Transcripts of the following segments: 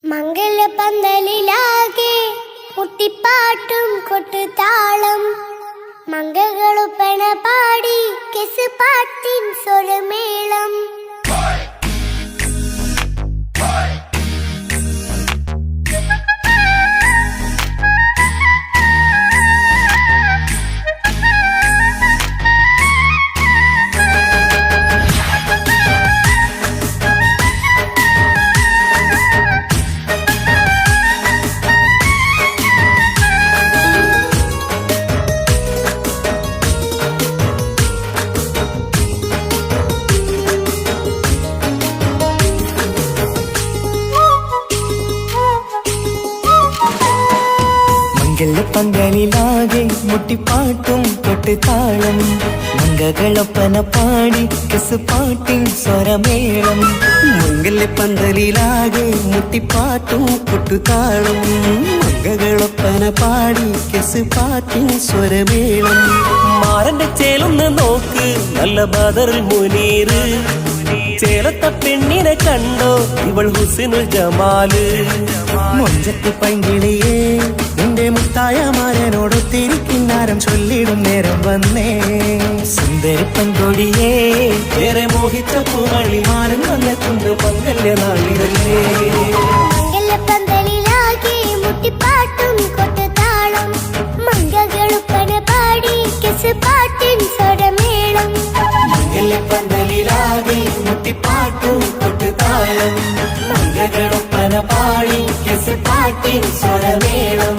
മംഗലപന്തലിലാകെ മുട്ടിപ്പാട്ടും കൊട്ടുതാളം മംഗളുപ്പണ പാടി കെസ് പാട്ടിൻ സ്വരമേളം പന്തലിലാകെ മുട്ടിപ്പാട്ടും കൊട്ടുതാളം മംഗളൊപ്പന പാടി കെസ് പാട്ടിൻ സ്വരമേളം മംഗലപ്പന്തലിലാകെ മുട്ടിപ്പാട്ടും കൊട്ടുതാളം മംഗളൊപ്പന പാടി കെസ് പാട്ടിൻ സ്വരമേളം മാറന്റെ ചേലൊന്ന് നോക്ക് നല്ല ബദറുൽ മുനീറ് ചേലത്ത പെണ്ണിനെ കണ്ടോ ഇവൾ ഹുസ്നുൽ ജമാല് മൊഞ്ചത്തി പൈങ്കിളിയേ നിന്റെ മുത്തായ മാരനോടൊത്തിരിക്കിന്നാരം ചൊല്ലിടും നേരം വന്നേ സുന്ദരി പെൺകൊടിയേ ഏറെ മോഹിച്ച പൂമണി മാരൻ വന്നെത്തുണ്ട് മംഗല്യ നാളിതല്ലേ മംഗലപന്തലിലാകെ മുട്ടിപ്പാട്ടും കൊട്ടുതാളം മംഗളുപ്പന പാടി കെസ് പാട്ടിൻ സ്വരമേളം മംഗലപന്തലിലാകെ മുട്ടിപ്പാട്ടും കൊട്ടുതാളം മംഗളൊപ്പന പാടി കെസ് പാട്ടിൻ സ്വരമേളം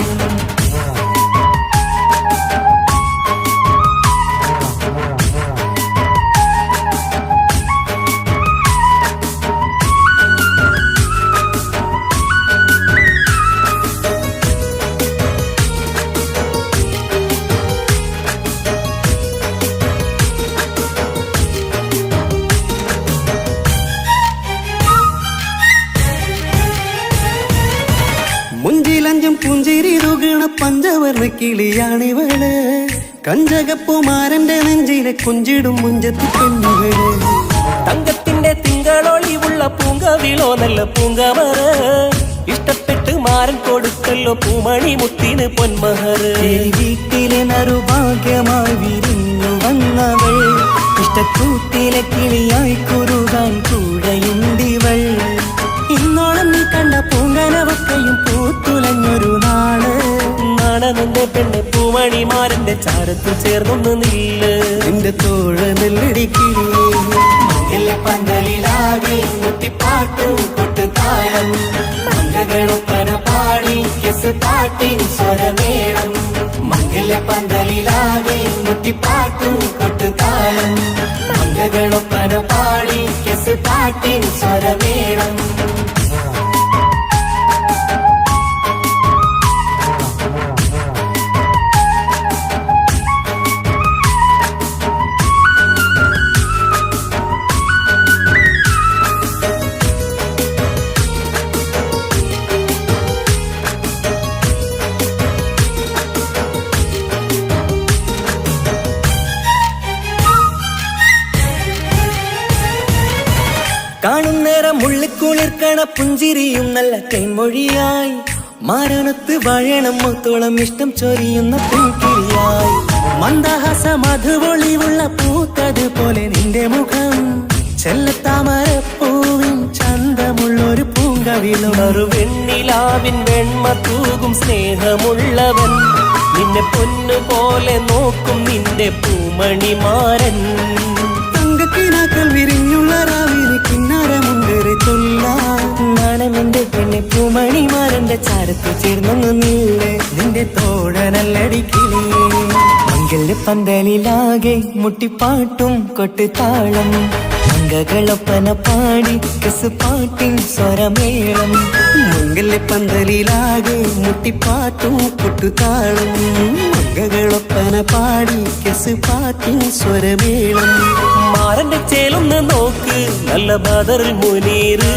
മുഞ്ചിലഞ്ചും പുഞ്ചിരി തുകണ പഞ്ചവർണ്ണ കിളിയാണിവള് കഞ്ചകപ്പുമാരന്റെ നെഞ്ചിലെ കുഞ്ചിടും മുഞ്ചത്തി പെണ്ണുകള് തങ്കത്തിന്റെ തിങ്കളൊളിവുള്ള പൂങ്കവിളോ നല്ല പൂങ്കമറ ഇഷ്ടപ്പെട്ട് മാരൻ കൊടുക്കല്ലോ പൂമണി മുത്തിന് പൊന്മഹർ വീട്ടിലെ നറുഭാഗ്യമായി വിരിഞ്ഞു വന്നവൾ ഇഷ്ടക്കൂട്ടിലെ കിളിയായി കുറുകാൻ കൂടെയുണ്ടിവൾ ഇന്നോളം നീ കണ്ട പൂങ്കനവക്കയും പൂത്തുലഞ്ഞൊരു നാള് നാടനെന്റെ പെണ്ണ് പൂമണിമാരന്റെ ചാരത്തിൽ ചേർന്നൊന്ന് നില്ല് നിന്റെ തോഴ നെല്ലടിക്കില്ലേ പന്തലിലാകെ മുട്ടിപ്പാട്ടും കൊട്ടുതാളം മംഗളൊപ്പന പാടി കെസ് പാട്ടിൻ സ്വരമേളം മംഗലപന്തലിലാകെ മുട്ടിപ്പാട്ടും കൊട്ടുതാളം മംഗളൊപ്പന പാടി കെസ് പാട്ടിൻ സ്വരമേളം കാണുന്നേരം മുള്ളിക്കുളിർക്കണ പുഞ്ചിരിയും നല്ല കൈമൊഴിയായി മാരണത്ത് വാഴണം മുത്തോളം ഇഷ്ടം ചൊരിയുന്ന പെൺകിളിയായി മന്ദഹാസ മധുപൊളിവുള്ള പൂത്തതുപോലെ നിന്റെ മുഖം ചെല്ലത്താമരപ്പൂവിൻ ചന്തമുള്ളൊരു പൂങ്കവിളും വെണ്ണിലാവിൻ വെണ്മ തൂകും സ്നേഹമുള്ളവൻ നിന്നെ പൊന്നുപോലെ നോക്കും നിന്റെ പൂമണിമാരൻ തങ്കക്കിനാക്കൾ വിരിഞ്ഞുള്ള രാവിലെ കിന്നാരമുണ്ടേറെ നാണമെന്റെ പെണ്ണെ പൂമണിമാരന്റെ ചാരത്ത് ചേർന്നൊന്നു നില്ലേ നിന്റെ തോഴനല്ലടിക്കിലേ മംഗലപന്തലിലാകെ മുട്ടിപ്പാട്ടും കൊട്ടുതാളം മംഗളൊപ്പന പാടി കെസ് പാട്ടിൻ സ്വരമേളം മംഗലപന്തലിലാകെ മുട്ടിപ്പാട്ടും കൊട്ടുതാളം മംഗളൊപ്പന പാടി കെസ് പാട്ടിൻ സ്വരമേളം മാറന്റെ ചേലൊന്ന് നോക്ക് നല്ല ബദറുൽ മുനീറ്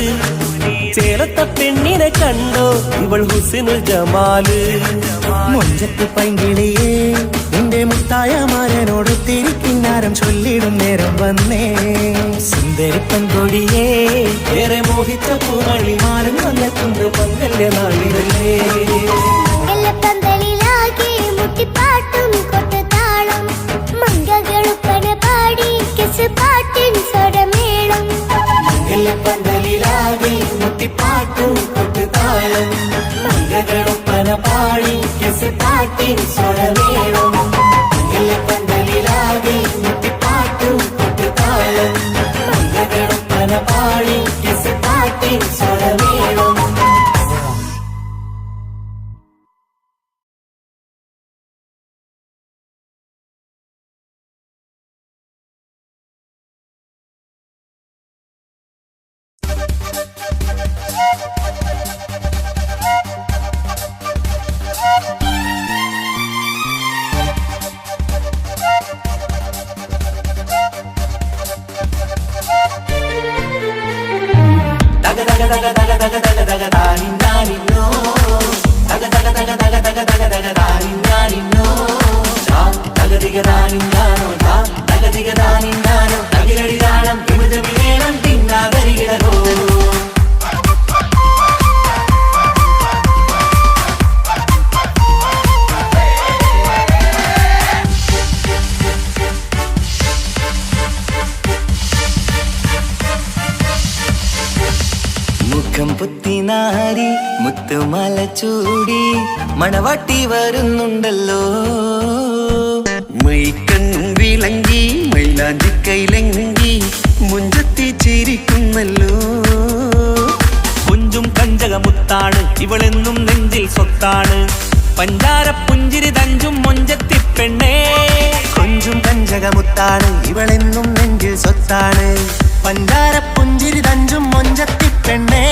ചേലത്ത പെണ്ണിനെ കണ്ടോ ഇവൾ ഹുസ്നുൽ ജമാല് മൊഞ്ചത്തി പൈങ്കിളിയേ നിന്റെ മുത്തായ മാരനോടൊത്തിരിക്കുന്ന താരം ചൊല്ലിടും നേരം വന്നേ സുന്ദരിപ്പൻ കൊടിയേ ഏറെ മോഹിച്ച പൂമണി മാനം വന്നെത്തുന്ന മംഗല്യ നാളിതല്ലേ മംഗലപ്പന്തലിലാകെ മുട്ടിപ്പാട്ടും കൊട്ടുതാളം മംഗകളുപ്പന പാടി കിസ് പാട്ടിൻ സ്വരമേളം മംഗലപ്പന്തലിലാകെ മുട്ടിപ്പാട്ടും കൊട്ടുതാളം മംഗകളുപ്പന പാടി കിസ് പാട്ടിൻ സ്വരമേളം മംഗലപ്പന്തലിലാകെ മുട്ടിപ്പാട്ടും കൊട്ടുതാളം മംഗകളുപ്പന പാടി കിസ് പാട്ടിൻ സ്വരമേളം പുത്തിനാരി മുത്തുമാല ചൂടി മണവാട്ടി വരുന്നുണ്ടല്ലോ മൈക്കണ്ണും വിളങ്ങി മൈലാഞ്ചി കൈലങ്കി മുഞ്ചത്തി ചിരിക്കുന്നല്ലോ കുഞ്ചും കഞ്ചകമുത്താണ് ഇവളെന്നും നെഞ്ചിൽ സ്വത്താണ് പഞ്ചാര പുഞ്ചിരി തഞ്ചും മൊഞ്ചത്തി പെണ്ണേ കൊഞ്ചും കഞ്ചകമുത്താണ് ഇവളെന്നും നെഞ്ചിൽ സ്വത്താണ് പഞ്ചാര പുഞ്ചിരി തഞ്ചും മൊഞ്ചത്തി പെണ്ണേ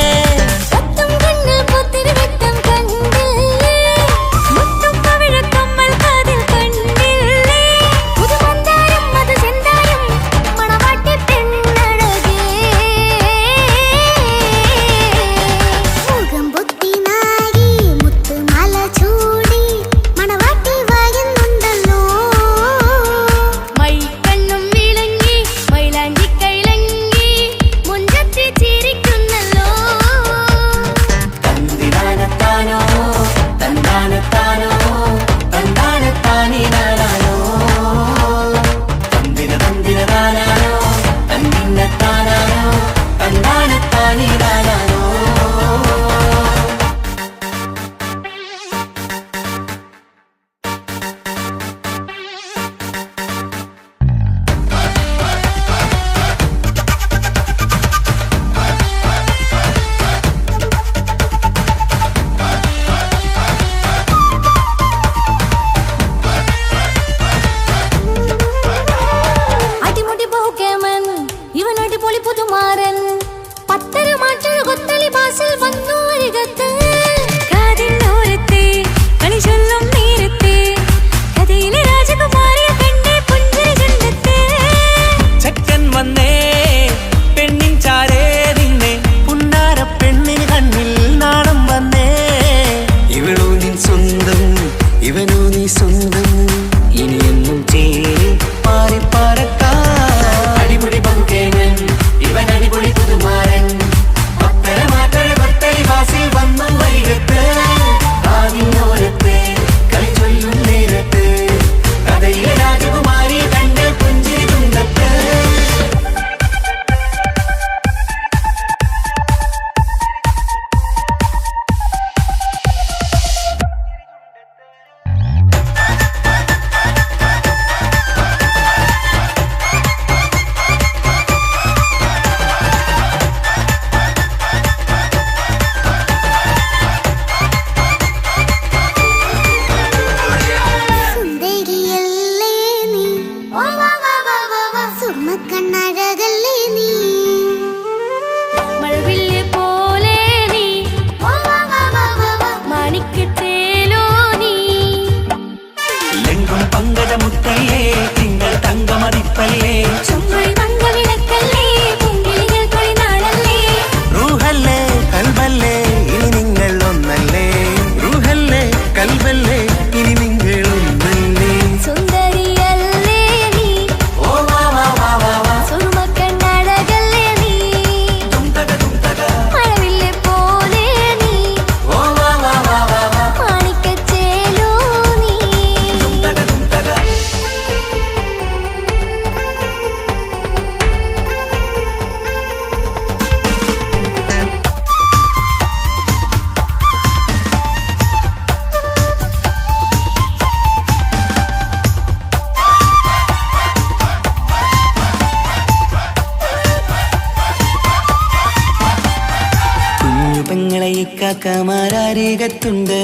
പെങ്ങളെ ഇക്കാക്കമാരാരീകത്തുണ്ട്,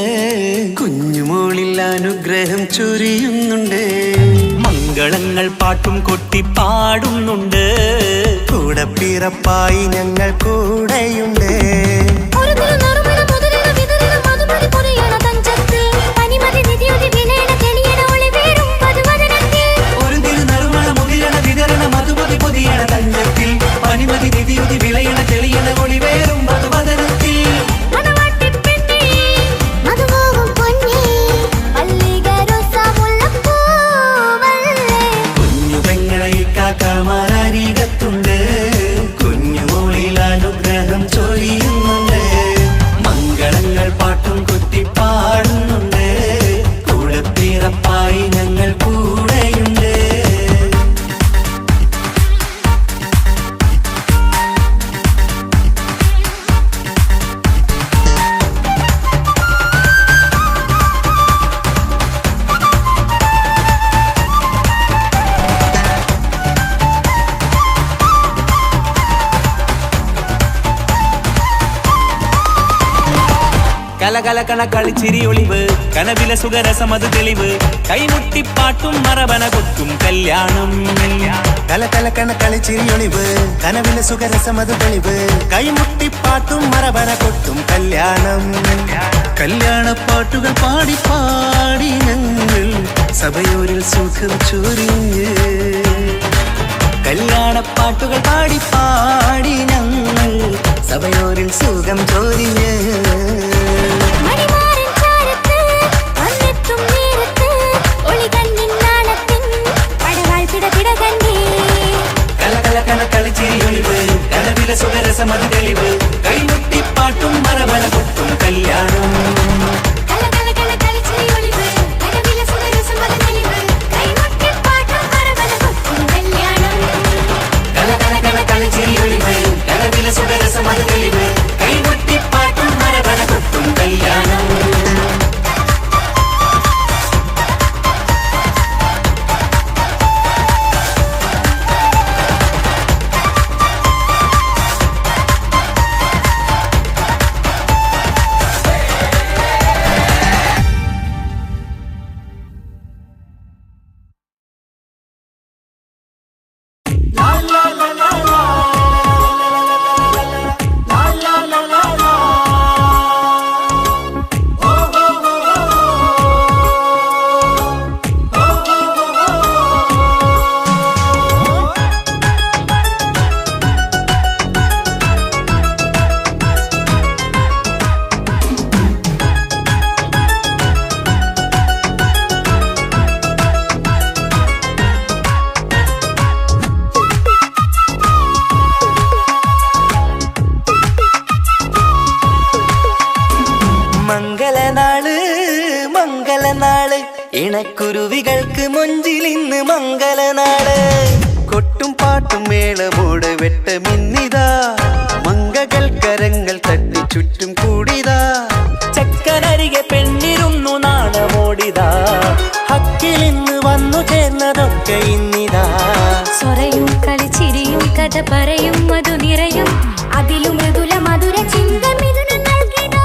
കുഞ്ഞുമോളിൽ അനുഗ്രഹം ചൊരിയുന്നുണ്ട്. മംഗളങ്ങൾ പാട്ടും കൊട്ടി പാടുന്നുണ്ട്, കൂടെ പിറപ്പായി ഞങ്ങൾ കൂടെയുണ്ട്. പനിമതി നിധിയുതി വിളയണ തെളിയണ ഒളിവേറും മധുവദനത്തിൽ. കുഞ്ഞു പെങ്ങളെ ഇക്കാക്കമാരാരീകത്തുണ്ട്, കുഞ്ഞുമോളിൽ അനുഗ്രഹം ചൊരിയുന്നുണ്ട്, മംഗളങ്ങൾ പാട്ടും കുത്തി പാടുന്നുണ്ട്, കൂടെ പിറപ്പായി ഞങ്ങൾ കൂടെയുണ്ട്. കലകലകണ കളിച്ചിരി ഒളിവ്, കനവിലെ സുഖരസമത് തെളിവ്, കൈമുട്ടിപ്പാട്ടും മറവന കൊട്ടും കല്യാണം. കലകലകണ കളിച്ചിരിയൊളിവ്, കനവിലെ സുഖരസമത് തെളിവ്, കൈമുട്ടിപ്പാട്ടും മറവന കൊട്ടും കല്യാണം. കല്യാണപ്പാട്ടുകൾ പാടി പാടി ഞങ്ങൾ സഭയോരിൽ സുഖം ചൊരിഞ്ഞ്. കല്യാണപ്പാട്ടുകൾ പാടി പാടി ഞങ്ങൾ സഭയോരിൽ സുഖം ചൊരിഞ്ഞ്. കളിച്ചിരിയൊളിവ്, കനവിലെ സുഖരസമത് തെളിവ്, കൈമുട്ടിപ്പാട്ടും മറവന കൊട്ടും കല്യാണം. കളിച്ചിരിയൊളിവ്, കനവിലെ സുഖരസമത് തെളിവ്, കൈമുട്ടിപ്പാട്ടും മറവന കൊട്ടും കല്യാണം. മംഗളനാള് മംഗളനാള്, ഇണക്കുരുവികൾക്ക് മൊഞ്ചിലിന്ന് മംഗളനാള്. കൊട്ടും പാട്ടും മേളമോട് വെട്ടമിന്നിതാ, മംഗകൾ കരങ്ങൾ തട്ടി ചുറ്റും കൂടിതാ. ചക്കനരികെ പെണ്ണിരുന്നു നാണമോടിതാ, ഹക്കിലിന്ന് വന്നു ചേർന്നതൊക്കെ ഇന്നിതാ. സ്വരയും കളിച്ചിരിയും കഥ പറയും മധു നിറയും, അതിലും മൃദുല മധുര ചിന്ത മിഥുന നൽകിടാ.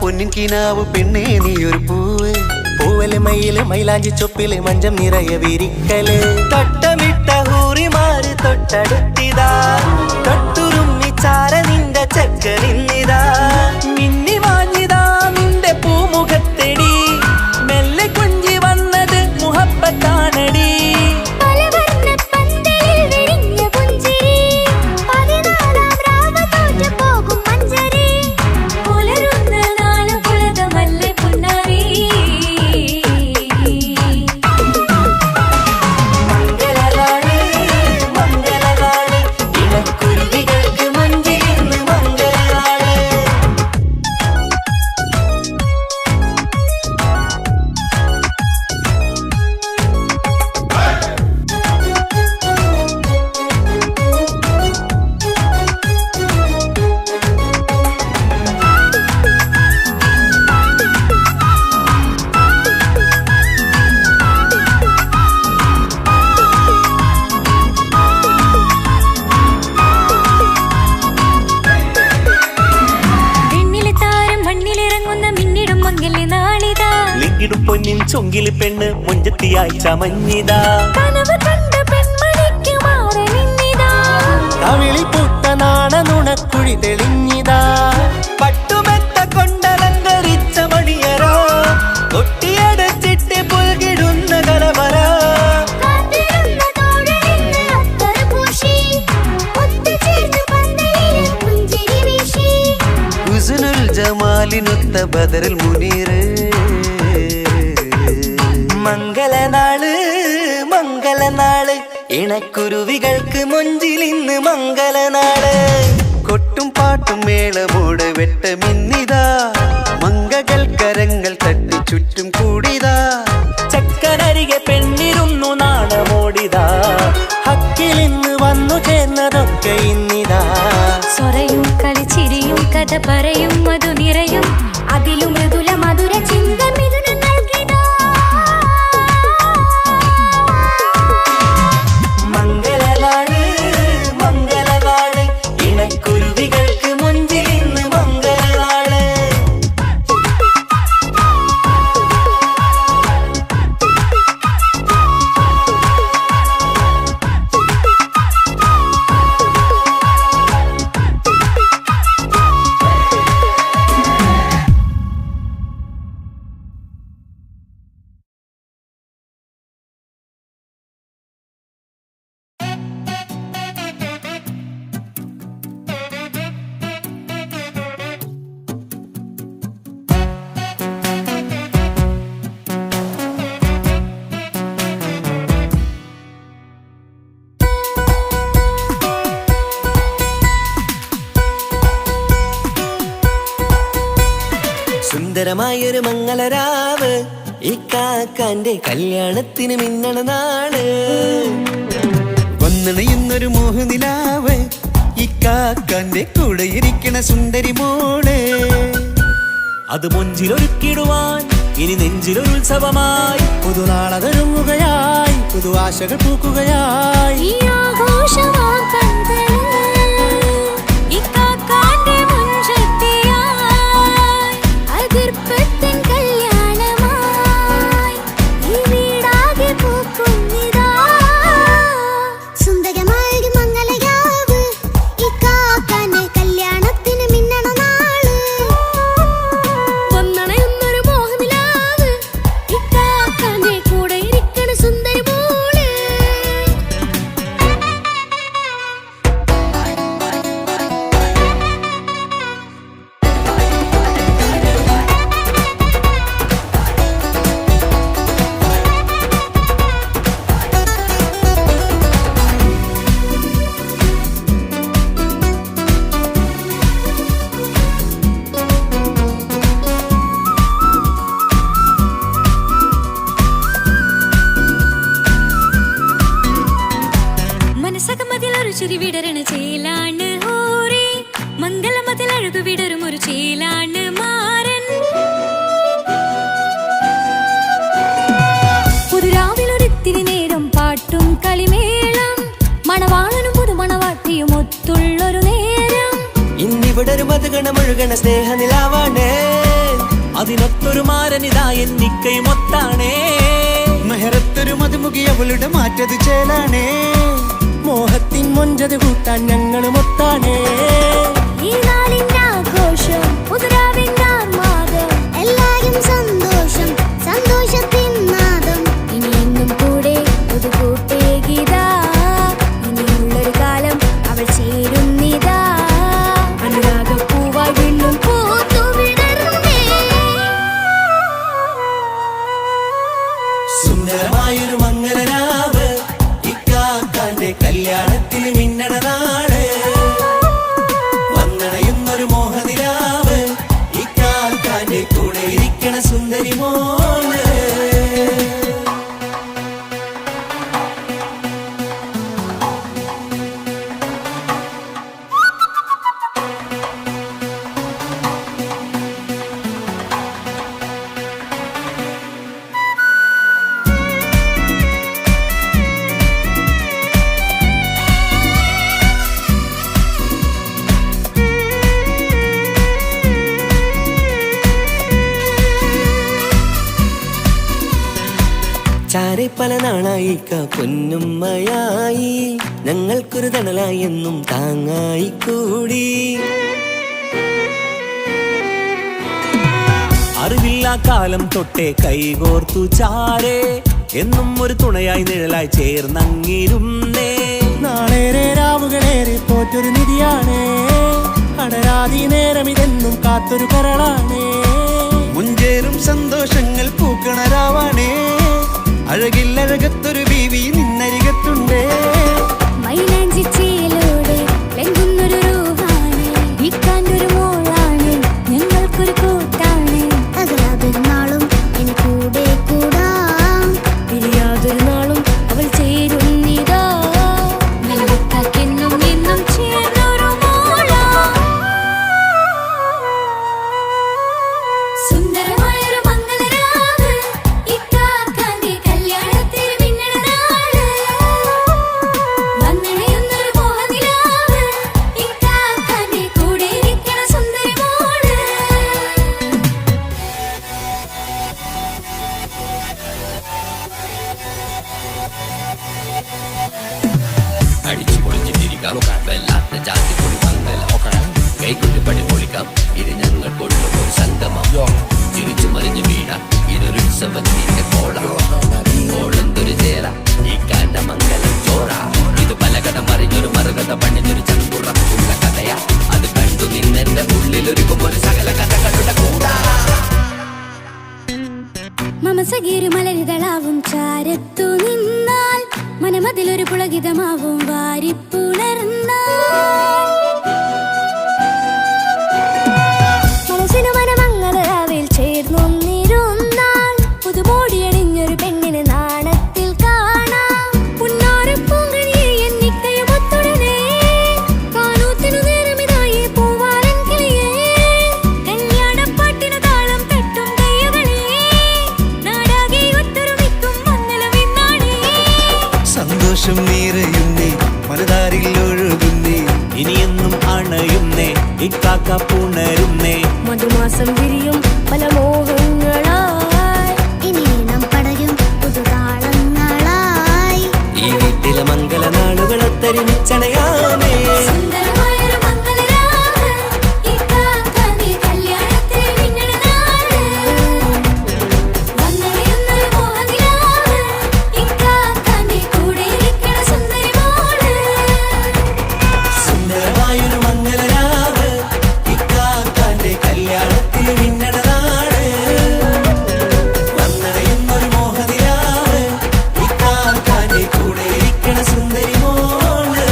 പൊന്നിൻ കിനാവ് പെണ്ണേ നീയൊരു പൂവ്, പൂവല് മയില് മൈലാഞ്ചി ചൊപ്പില് മഞ്ചം നിറയെ വിരിക്കല്. തട്ടമിട്ട ഹൂറിമാര് തൊട്ടടുത്തിതാ, തൊട്ടുരുമ്മി ചാര നിന്റെ ചക്കനിന്നിതാ. മിന്നി വാഞ്ഞിതാ നിന്റെ പൂമുഖത്തെടി, മെല്ലെ കുഞ്ചി വന്നത് മുഹബത്താണടി. പലവർണ്ണ പന്തലിൽ വിരിഞ്ഞ പുഞ്ചിരി, മുങ്കില് പെണ്ണ് മുഞ്ചത്തിയായി ചമഞ്ഞിതാ കനവ് കണ്ട പെൺമണിക്ക് മാറനിന്നിതാ കവിളിൽ പൂത്ത നാണ നുണക്കുഴി തെളിഞ്ഞിതാ പട്ടുമെത്ത കൊണ്ടലങ്കരിച്ച മണിയരോ കൊട്ടിയടച്ചിട്ട് പുൽകിടുന്ന കലവര ജമാലിനൊത്ത ബദറിൽ മുനീറ് മംഗളനാള് മംഗളനാള് ഇണക്കുരുവികൾക്ക് മൊഞ്ചിലിന്ന് മംഗളനാള് കൊട്ടും പാട്ടും മേളമോട് വെട്ടമിന്നിതാ മംഗകൾ കരങ്ങൾ തട്ടി ചുറ്റും കൂടിതാ ചക്കനരികെ പെണ്ണിരുന്നു നാണമോടിതാ ഹക്കിലിന്ന് വന്നു ചേർന്നതൊക്കെ ഇന്നിതാ സ്വരയും കളിച്ചിരിയും കഥ പറയും മധു നിറയും അതിലും മൃദുല മധുര ചിന്ത മിഥുനം നൽകിതാ മംഗളനാള് മംഗളനാള് ഇണക്കുരുവികൾക്ക് മുഞ്ചിലിന്ന് മംഗളനാള് സുന്ദരമായൊരു മംഗളരാവ് ഈ കാക്കാന്റെ കല്യാണത്തിന് മിന്നണ നാള് വന്നണയുന്നൊരു മോഹനിലാവ് ഈ കാക്കാന്റെ കൂടെ ഇരിക്കണ സുന്ദരി മോള് അത് മൊഞ്ചിലൊരുക്കിടുവാൻ ഇനി നെഞ്ചിലൊരു ഉത്സവമായി പുതുനാളതൊരുങ്ങുകയായി പുതു ആശകൾ പൂക്കുകയായി ഈ ആഘോഷമാക്കന്തല് ഇക്കാക്കാന്റെ മുൻചെത്തിയായി അതിർപ്പത്തിൻ കല്യാണമായി ഈ വീടാകെ പൂക്കുന്നിതാ സുന്ദരമായൊരു മംഗളയാവ് ഇക്കാക്കാന്റെ കല്യാണത്തിന് മിന്നണ നാള് വന്നണയുന്നൊരു മോഹനിലാവ് ഇക്കാക്കാന്റെ കൂടെ ഇരിക്കണ സുന്ദരി മോള് മനസ്സകമതിലൊരു ചിരി വിടരണ ചേലാണ് ഹോറി മംഗളമതിൽ അഴകു വിടരും ഒരു ചേലാണ് മാരൻ പുതുരാവിലൊരിത്തിരി നേരം പാട്ടും കളിമേളം മണവാളനും പുതുമണവാട്ടിയും ഒത്തുള്ളൊരു നേരം ഇന്നിവിടെ ഒരു മധുഗണമൊഴുകണ സ്നേഹനിലാവാണേ അതിനൊത്തൊരു മാരനിതാ എന്നിക്കയും ഒത്താണേ മെഹറത്തൊരു മധുമുഖി അവളുടെ മാറ്റത് ചേലാണേ മോഹത്തിൻ മൊഞ്ചത് കൂട്ടാൻ ഞങ്ങളും ഒത്താണേ ഈ നാളിന്റെ ആഘോഷം പുതുരാവിന്റെ ആർമാദം എല്ലാരും സന്തോഷം സന്തോഷത്തിൻ നാദം ഇനി എന്നും കൂടെ പുതുകൂട്ടേ ഗീതാ ഇനിയുള്ളൊരു കാലം അവൾ ചേരുന്നിതാ അനുരാഗപ്പൂവായി വീണ്ടും പൂത്തു വിടർന്നേ സുന്ദരമായൊരു മംഗളരാവ് ഇക്കാക്കാന്റെ കല്യാണത്തിന് മിന്നണ നാള് പല നാളായി പൊന്നുമ്മയായി ഞങ്ങൾക്കൊരു തണലായി എന്നും താങ്ങായി കൂടി. അറിവില്ലാ കാലം തൊട്ടേ കൈകോർത്തു ചാരേ എന്നും ഒരു തുണയായി നിഴലായി ചേർന്നങ്ങിരുന്നേ. നാളേറെ രാവുകളേറെ പോറ്റൊരു നിധിയാണേ, അടരാതി നേരം ഇതെന്നും കാത്തൊരു കരളാണേ. മുഞ്ചേറും സന്തോഷങ്ങൾ പൂക്കണരാവാണേ, അഴകില്ലഴകത്തൊരു ബീവി നിന്നരികത്തുണ്ടേ. മൈലാഞ്ചി ചേലോടെ ലംഘുന്നൊരു രൂപാണ്, ഇക്കാണ്ടൊരു മോളാണ്, ഞങ്ങൾക്കൊരു കൂട്ടാണ്. അകലാതൊരു നാളും ഇനി കൂടെ കൂടാം, പിരിയാതൊരു നാളും അവൾ ചേരുന്നിതാ. വെള്ളക്കാക്കെന്നും എന്നും ചേർന്നൊരു മോളാ. സുന്ദരമായൊരു മംഗളരാവ്, ഇക്കാക്കാന്റെ കല്യാണത്തിൽ മിന്നണ നാള്. വന്നണയുന്നൊരു മോഹനിലാവ്, ഇക്കാക്കാന്റെ കൂടെ ഇരിക്കണ സുന്ദരി മോള്. അടിച്ചു പൊളിച്ചിട്ടിരിക്കാം, വല്ലാത്ത ജാതി പൊളി പന്തല കൈകൊണ്ട് പടി പൊളിക്കാം. ഇത് ഞങ്ങൾ കൊണ്ടുപോയി സംഗമം, ചിരിച്ചു മറിഞ്ഞു വീണാം. ഇതൊരു ഉത്സവത്തിന്റെ കോളന്തൊരു ചേല, ഈ കാണ്ട മംഗലം ചോറ. ഇത് പലകഥ മറിഞ്ഞൊരു മറുകഥ പണിഞ്ഞൊരു ചങ്കുറപ്പുള്ള കഥയാ. അത് കണ്ടു നിന്നെന്റെ ഉള്ളിലൊരുക്കുമ്പോൾ സകല കഥകളുടെ കൂടാ. മമസഗീരു മലരിതളാവും ചാരത്തു നിന്നാൽ, മനമതിലൊരു പുളകിതമാവും വാരിപ്പുണർന്നാൽ. മനസ്സിനു മനമംഗളരാവിൽ ചേർന്നൊന്നിരുന്നാൽ, പുതുമോടിയണിഞ്ഞൊരു പെണ്ണിന് നാണത്തിൽ കാണാം. പുന്നാരപ്പൂങ്കണിയെ എന്നിക്കയുമൊത്തുടനെ, കാനൂത്തിനു നേരമിതായി പൂവാലൻ കിളിയേ. കല്യാണപ്പാട്ടിനു താളം തട്ടും കയ്യുകളേ, നാടാകെ ഒത്തൊരുമിക്കും മംഗളമിന്നാണേ. സന്തോഷം നിറയുന്നേ, മനതാരിൽ ഒഴുകുന്നേ, ഇനിയെന്നും അണയുന്നേ, ഇക്കാക്ക പുണരുന്നേ. മധുമാസം വിരിയും പല മോഹങ്ങളായി, ഇനി നാം പടരും പുതുതാളങ്ങളായി. ഈ വീട്ടിലെ മംഗള നാളുകളൊത്തൊരുമിച്ചണയാമേ. സുന്ദരമായൊരു മംഗളരാവ്, ഇക്കാക്കാന്റെ കല്യാണത്തിൽ മിന്നണ നാള്. വന്നണയുന്നൊരു മോഹനിലാവ്, ഇക്കാക്കാന്റെ കൂടെ ഇരിക്കണ സുന്ദരി മോള്. സുന്ദരമായൊരു മംഗളരാവ്, ഇക്കാക്കാന്റെ കല്യാണത്തിൽ മിന്നണ നാള്. വന്നണയുന്നൊരു മോഹനിലാവ്, ഇക്കാക്കാന്റെ കൂടെ ഇരിക്കണ സുന്ദരി മോള്.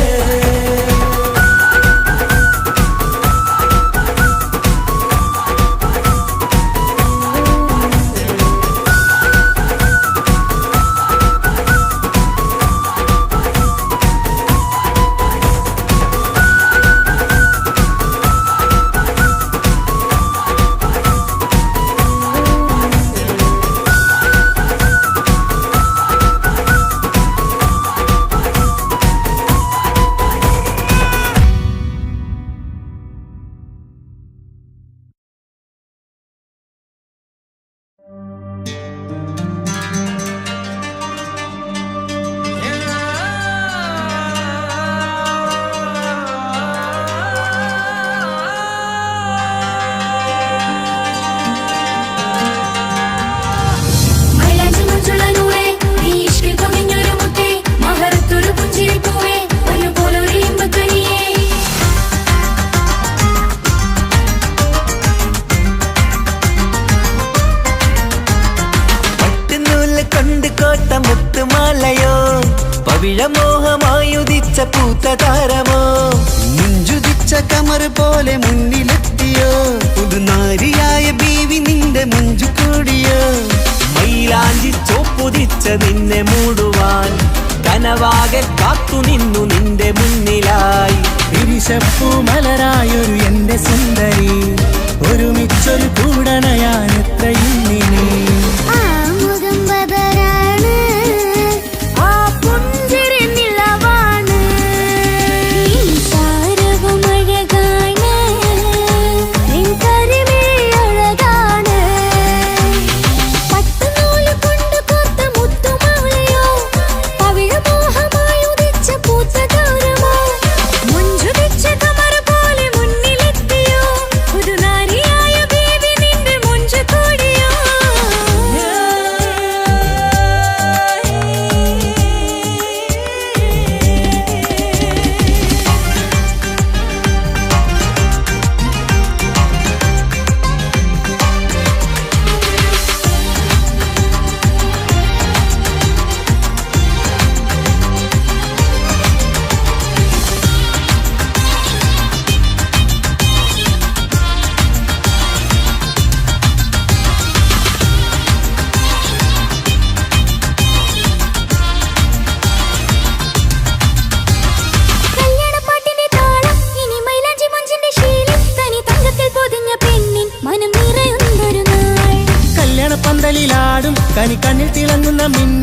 മൈലാഞ്ചി മഞ്ചുള്ള നൂറേ, നീ ഇഷ്കിൽ പൊതിഞ്ഞൊരു മുത്തേ, മഹറത്തൊരു പുഞ്ചിരിപ്പൂവേ, പൊന്നുപോലൊരു ഇമ്പക്കനിയേ. പട്ടുനൂല് കൊണ്ട് കോട്ട മുത്തുമാലയോ, പവിഴമോഹമായുദിച്ച പൂത്ത താരമോ. മുഞ്ചുതിച്ച കമർ പോലെ മുന്നിലെത്തിയോ, പുതുനാരിയായ ബീവി നിന്റെ മുഞ്ചു കൂടിയോ. മൈലാഞ്ചി ചോപ്പുതിച്ച നിന്നെ മൂടുവാൻ, കനവാകെ കാത്തു നിന്നു നിന്റെ മുന്നിലായി. തിരിശപ്പൂ മലരായൊരു എന്റെ സുന്ദരി, ഒരുമിച്ചൊരു കൂടണയാൻ എത്രയും ഇനി. ആ മുഖം ബദരാണ്, ആ പുഞ്ചിരി നിലവാണ്, ഈ താരവും അഴകാണ്, നിൻ കരിമിഴി അഴകാണ്. പട്ടുനൂല് കൊണ്ട് കോർത്ത മുത്തുമാലയോ,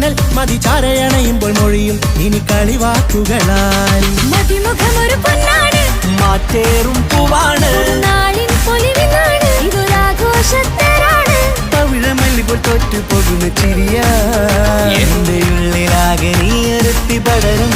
മിന്നൽ മതിചാരയണയുമ്പോൾ മൊഴിയും ഇനി കളിവാക്കുകളാൽ. മതിമുഖമൊരു പൊന്നാണ്, മാറ്റേറും പൂവാണ്, നാളിൻ പൊലിവിനാണ്, ഇതൊരാഘോഷത്തരാണ്. പവിഴമല്ലിപ്പോൾ തോറ്റു പോകുന്ന ചിരിയ എന്റെ ഉള്ളിലാകെ നീ ഒരുത്തി പടരും.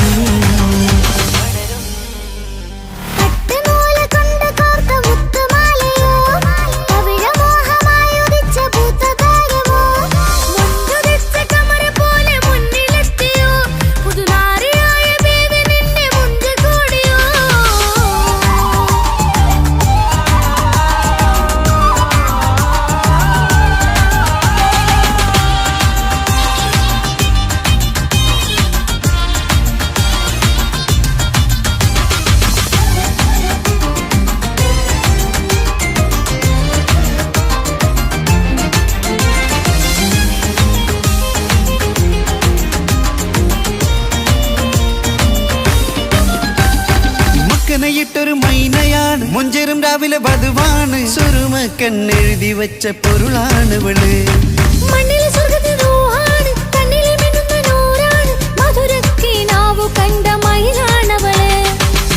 ൊരു മൈനയാണ്, മുഞ്ചേറും രാവിലെ വധുവാണ്, സുറുമക്കണ്ണെഴുതി വെച്ച പൊരുളാണ് ഇവള്. മണ്ണിലെ സ്വർഗ്ഗത്തിലൂഹാണ്, കണ്ണിലെ മിന്നുന്ന നൂറാണ്, മധുരക്കിനാവു കണ്ട മയിലാണവള്.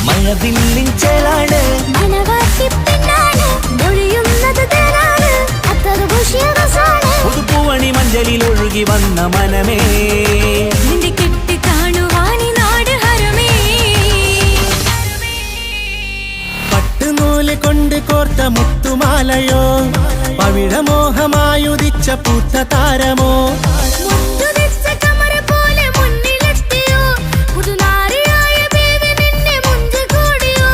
മഴവില്ലിൻ ചേലാണ്, മണവാട്ടി പെണ്ണാണ്, മൊഴിയുന്നത് തേനാണ്, അത്തറ് പൂശിയ റസാണ്. പുതുപ്പൂവണി മഞ്ചലിൽ ഒഴുകി വന്ന മനമേ, നിന്റെ കെട്ടി കാണുവാനി നാട് ഹരമേ. പട്ടുനൂല് കൊണ്ട് കോർത്ത മുത്തുമാലയോ, പവിഴമോഹമായുദിച്ച പൂത്ത താരമോ, മുത്തുനിച്ച കമറ് പോലെ മുന്നിലെത്തിയോ, പുതുനാരിയായ ബേബി നിന്നെ മുഞ്ച് കൂടിയോ.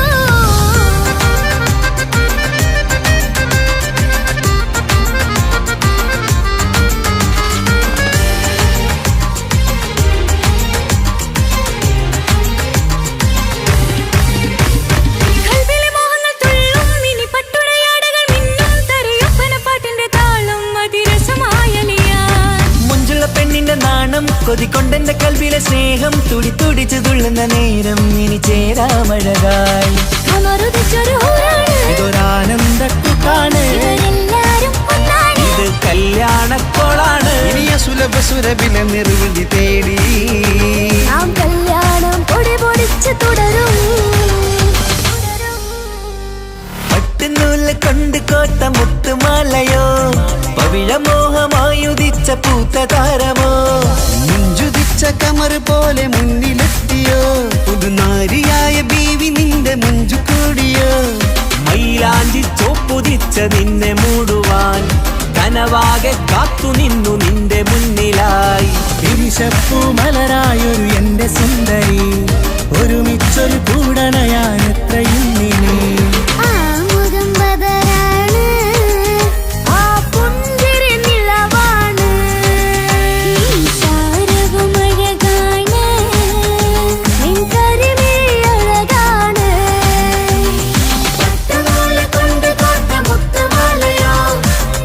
കൽവിലെ മോഹങ്ങൾ തുള്ളും, ഇനി പട്ടുടയാടകൾ മിന്നും, തരയൊപ്പന പാട്ടിന്റെ താളം അതിരസമായലിയാൻ. മുഞ്ചുള്ള പെണ്ണിന്റെ നാണം കൊതിക്കൊണ്ടെന്റെ കൽവിലെ സ്നേഹം തുടി തുടിച്ചു തുള്ളുന്ന നേരം ഇനി ചേരാമഴകായി. കമറുദിച്ചൊരു ഹൂറാണ്, ഇതൊരാനന്ദക്കുട്ടാണ്, ഇവരെല്ലാരും ഒന്നാണ്. ഇത് കല്യാണക്കോളാണ്, ഇനിയ സുലഭ സുരഭിലെ നിർവൃതി തേടി നാം കല്യാണം പൊടി പൊടിച്ച് തുടരും. പട്ടുനൂല് കൊണ്ട് കോത്ത മുത്തുമാലയോ, പവിഴമോഹമായുദിച്ച പൂത്ത താരമോ, മുഞ്ചുതിച്ച കമറ് പോലെ മുന്നിലെത്തിയോ, പുതുനാരിയായ ബീവി നിന്റെ മുഞ്ചു കൂടിയോ. മൈലാഞ്ചി ചോപ്പുതിച്ച നിന്നെ മൂടുവാൻ കനവാകെ കാത്തു നിന്നു നിന്റെ മുന്നിലായി. വിരിശപ്പൂ മലരായൊരു എന്റെ സുന്ദരി, ഒരുമിച്ചൊരു കൂടണയാൻ എത്രയും ഇനി. ആ മുഖം ബദറാണ്, ആ പുഞ്ചിരി നിലവാണ്, ഈ സാരവും അഴകാണ്, നിൻ കരിമിഴി അഴകാണ്. പട്ടുനൂല് കൊണ്ട് കോർത്ത മുത്തുമാലയോ,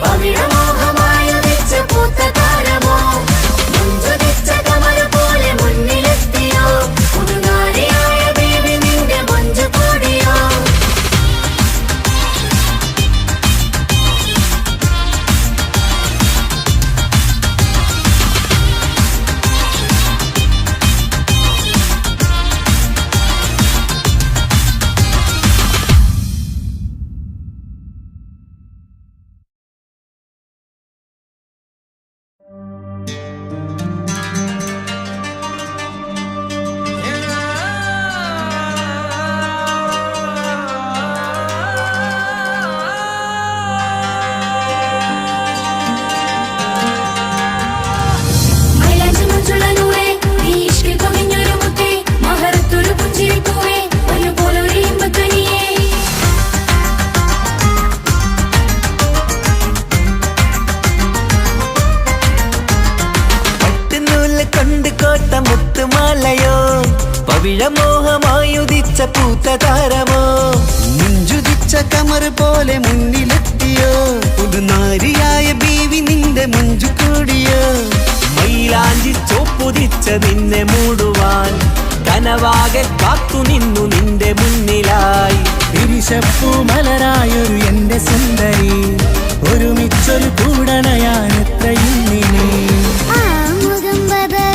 പവിഴമോഹമായുദിച്ച പൂത്ത താരമോ, മുഞ്ചുദിച്ച കമറ് പോലെ മുന്നിലെത്തിയോ, പുതുനാരിയായ ബേബി നിന്റെ മുഞ്ച് കൂടിയോ. മൈലാഞ്ചി മുഞ്ചുള്ള നൂറേ, നീ ഇഷ്കിൽ കവിഞ്ഞൊരു മുത്തേ, മഹറത്തൊരു പുഞ്ചിരിപ്പൂവേ, പൊന്നുപോലൊരു ഇമ്പക്കനിയേ. പട്ടുനൂല് കൊണ്ട് കോത്ത മുത്തുമാലയോ, പവിഴമോഹമായുദിച്ച പൂത്ത താരമോ, മുഞ്ചുതിച്ച കമറ് പോലെ മുന്നിലെത്തിയോ, പുതുനാരിയായ ബീവി നിന്റെ മുഞ്ചു കൂടിയോ. മൈലാഞ്ചി ചോപ്പുതിച്ച നിന്നെ മൂടുവാൻ കനവാകെ കാത്തു നിന്നു നിന്റെ മുന്നിലായി. വിരിശപ്പൂ മലരായൊരു എന്റെ സുന്ദരി, ഒരുമിച്ചൊരു കൂടണയാൻ എത്രയും ഇനി. ആ മുഖം ബദറാണ്,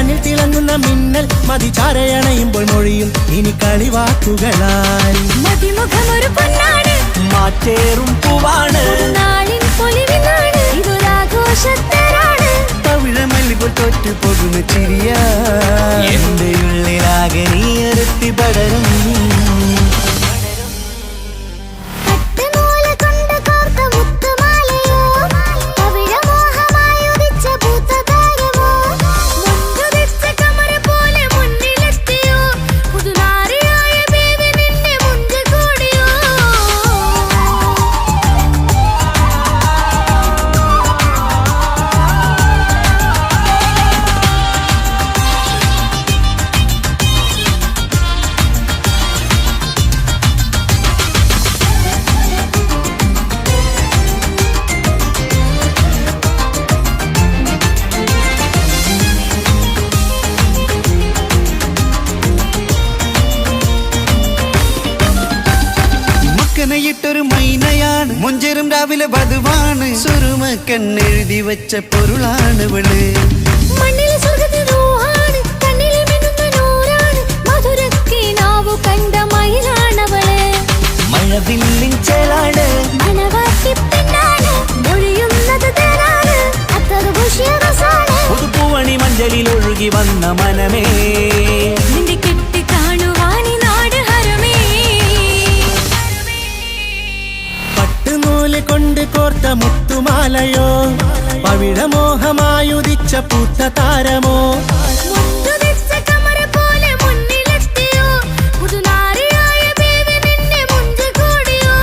കണ്ണിൽ തിളങ്ങുന്ന മിന്നൽ മതിചാരയണയുമ്പോൾ മൊഴിയും ഇനി കളിവാക്കുകളായി. മതിമുഖമൊരു പൊന്നാണ്, മാറ്റേറും പൂവാണ്, നാളിൻ പൊലിവിനാണ്, ഇതൊരാഘോഷത്തരാണ്. പവിഴമല്ലിപ്പോൾ തോറ്റു പോകുന്ന ചിരിയ എന്റെ ഉള്ളിലാകെ നീ അരത്തി പടരും. ൊരു മൈനയാണ്, മുഞ്ചേറും രാവിലെ വധുവാണ്, സുറുമ കണ്ണെഴുതി വെച്ച പൊരുളാണ് വിള്. മണ്ണിലെ സ്വർഗ്ഗത്തിലൂഹാണ്, കണ്ണിലെ മിന്നുന്ന നൂറാണ്, മധുരക്കിനാവു കണ്ട മയിലാണവള്. മഴവില്ലിൻ ചേലാണ്, മണവാട്ടി പെണ്ണാണ്, മൊഴിയുന്നത് തേനാണ്, അത്തറ് ഭുഷ്യരസാണ്. പുതുപ്പൂവണി മഞ്ചലിൽ ഒഴുകി വന്ന മനമേ, നിന്റെ കെട്ടി കാണുവാനി നാട് ഹരമേ. പട്ടുനൂല് കൊണ്ട് കോർത്ത മുത്തുമാലയോ, പവിഴമോഹമായുദിച്ച പൂത്ത താരമോ, മുത്തുതിച്ച കമറ പോലെ മുന്നിലെത്തിയോ, പുതുനാരിയായ ബേബി നിന്റെ മുഞ്ച് കൂടിയോ.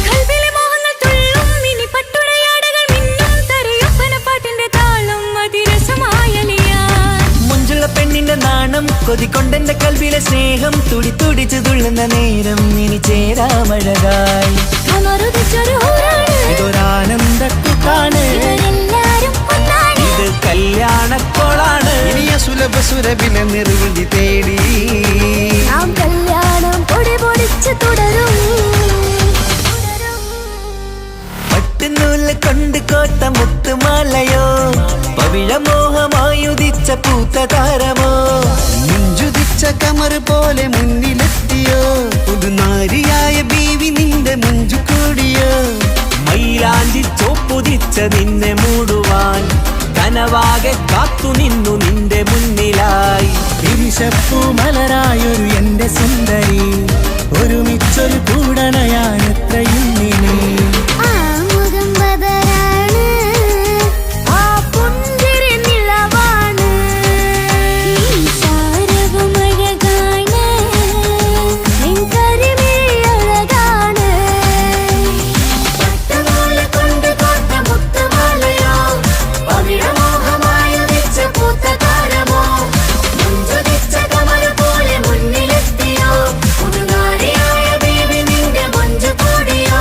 കൽവിലെ മോഹങ്ങൾ തുള്ളും, ഇനി പട്ടുടയാടകൾ മിന്നും, തരയൊപ്പനപ്പാട്ടിന്റെ താളം അതിരസമായലിയാൻ. മുഞ്ചുള്ള പെണ്ണിന്റെ നാണം കൊതിക്കൊണ്ടെന്റെ കൽവിലെ സ്നേഹം തുടിതുടിച്ചു തുള്ളുന്ന നേരം ഇനി ചേരാമഴകായി. കമറുദിച്ചൊരു ഹൂറാണ്, ഇതൊരാനന്ദക്കുട്ടാണ്, ഇവരെല്ലാരും ഒന്നാണ്. ഇത് കല്യാണക്കോളാണ്, ഇനിയ സുലഭ സുരഭിലെ നിർവൃതി തേടി നാം കല്യാണം പൊടി പൊടിച്ച് തുടരും. പട്ടുനൂല് കൊണ്ട് കോത്ത മുത്തുമാലയോ, പവിഴമോഹമായുദിച്ച പൂത്ത താരമോ, മുഞ്ചുദിച്ച കമർ പോലെ മുന്നിലെത്തിയോ, പുതുനാരിയായ ബീവി നിന്റെ മുഞ്ചു കൂടിയോ. മൈലാഞ്ചി ചോപ്പുദിച്ച നിന്നെ മൂടുവാൻ കനവാകെ കാത്തു നിന്നു നിന്റെ മുന്നിലായി. വിരിശപ്പൂ മലരായൊരു എന്റെ സുന്ദരി, ഒരുമിച്ചൊരു കൂടണയാൻ എത്രയും നീ. ആ മുഖം ബദരാണ്, ആ പുഞ്ചിരി നിലവാണ്, ഈ സാരവും അഴകാണ്, നിൻ കരിമിഴി അഴകാണ്. പട്ടുനൂല് കൊണ്ട് കോർത്ത മുത്തുമാലയോ, പവിഴമോഹമായുദിച്ച പൂത്ത താരമോ, മുഞ്ചുദിച്ച കമർ പോലെ മുന്നിലെത്തിയോ, പുതുനാരിയായ ബേബി നിന്റെ മുഞ്ച് കൂടിയോ.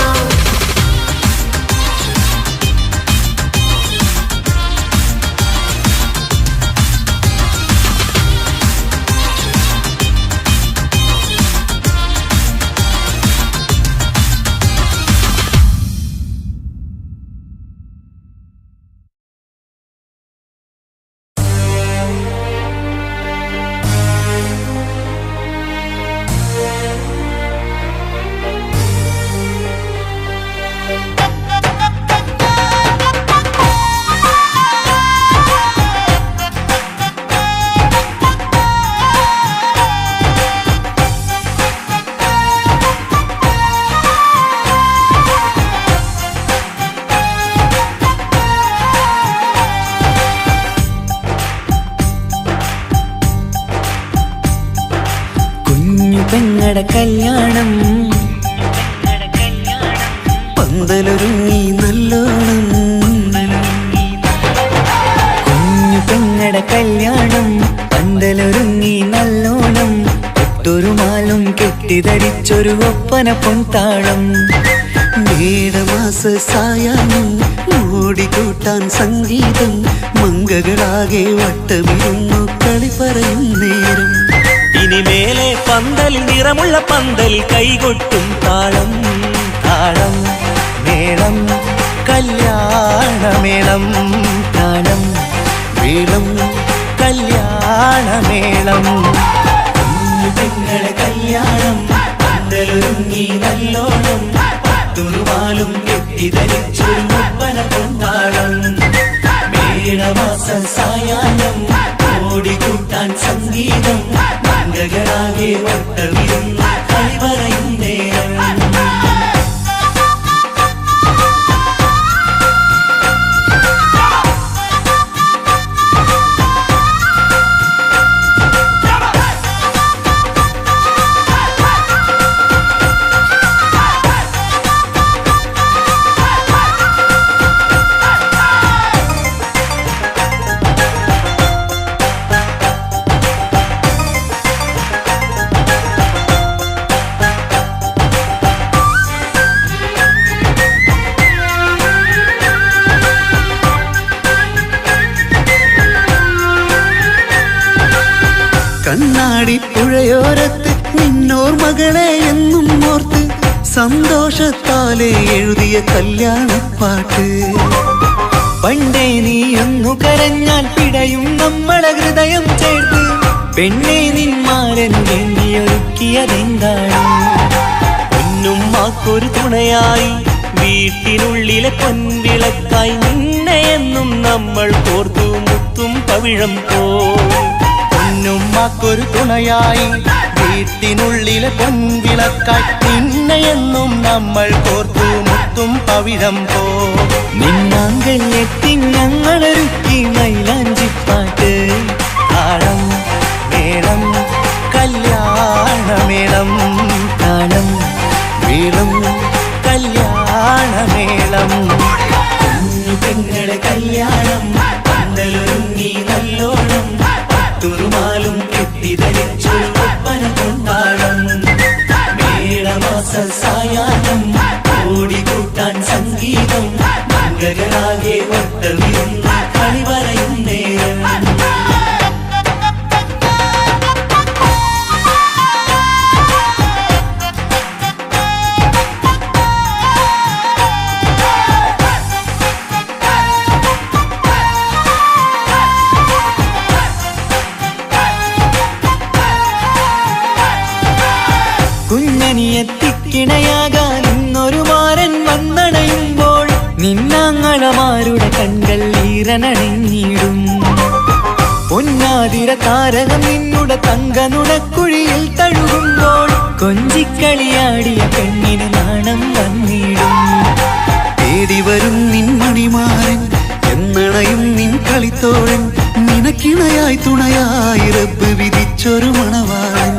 പെങ്ങടെ കല്യാണം പന്തലൊരുങ്ങി നല്ലോണം. കുഞ്ഞു പെങ്ങടെ കല്യാണം പന്തലൊരുങ്ങി നല്ലോണം. ഒട്ടൊരു മാലും കെട്ടിധരിച്ചൊരു ഒപ്പന പൊൻതാളം. മേടമാ മേടമാസ സായാഹ്നം ഓടിക്കൂട്ടാൻ സംഗീതം മംഗകളാകെ വട്ടമിരുന്നു കളി പറയും നേരം ഇനിമേലെ പന്തലിൽ നിറമുള്ള പന്തലിൽ കൈകൊട്ടും താളം താളം മേളം കല്യാണമേളം താളം മേളം കല്യാണമേളം പെങ്ങളെ കല്യാണം പന്തലൊരുങ്ങി നല്ലോണം തുറുവാലും കെട്ടിധരിച്ചൊരു ഒപ്പന കൊണ്ടാടം മേടമാസ സായാഹ്നം ഓടിക്കൂട്ടാൻ സംഗീതം മംഗകളാകെ വട്ടമിരുന്ന് കളി പറയും നേരം കണ്ണാടി പുഴയോരത്ത് നിന്നോർ മകളെ എന്നും ഓർത്ത് സന്തോഷത്താലെ എഴുതിയ കല്യാണപ്പാട്ട് പണ്ടേ നീ ഒന്നു കരഞ്ഞാൽ പിടയും നമ്മളെ ഹൃദയം ചേർത്ത് പെണ്ണെ നിന്മാരൻ വേണ്ടിയൊരുക്കിയതെന്താണ് പൊന്നുമ്മാക്കൊരു തുണയായി വീട്ടിനുള്ളിലെ പൊൻവിളക്കായി നിന്നെയെന്നും നമ്മൾ കോർത്തു മുത്തും പവിഴം പോ പൊന്നുമ്മാക്കൊരു തുണയായി വീട്ടിനുള്ളിലെ പൊൻവിളക്കായി നിന്നെയെന്നും നമ്മൾ കോർത്തു മുത്തും പവിഴം പോ നിന്നാങ്കൾ എത്തി ഞങ്ങളൊരുക്കി മൈലാഞ്ചിപ്പാട്ട് താളം മേളം കല്യാണമേളം താളം മേളം കല്യാണമേളം പെങ്ങളെ കല്യാണം പന്തലൊരുങ്ങി നല്ലോണം തുറുമാലും കെട്ടിധരിച്ചൊരു ഒപ്പന കൊണ്ടാടം മേടമാസ സായാഹ്നം ഓടിക്കൂട്ടാൻ സംഗീതം മംഗകളാകെ വട്ടമിരുന്ന് കളി പറയും നേരം കുഞ്ഞനിയെത്തിക്കിണയാകാൻ ഇന്നൊരു മാരൻ വന്നണയുമ്പോൾ നിന്നാങ്ങളമാരുടെ കൺകൾ ഈറനണിഞ്ഞിടും പൊന്നാതിര താരകം നിന്നുടെ തങ്കനുടക്കുഴിയിൽ തഴുകുമ്പോൾ കൊഞ്ചിക്കളിയാടിയ പെണ്ണിന് നാണം വന്നിടും തേടി വരും നിൻ മണിമാരൻ എന്നണയും നിൻ കളിത്തോഴൻ നിനക്കിണയായി തുണയായി റബ്ബ് വിധിച്ചൊരു മണവാളൻ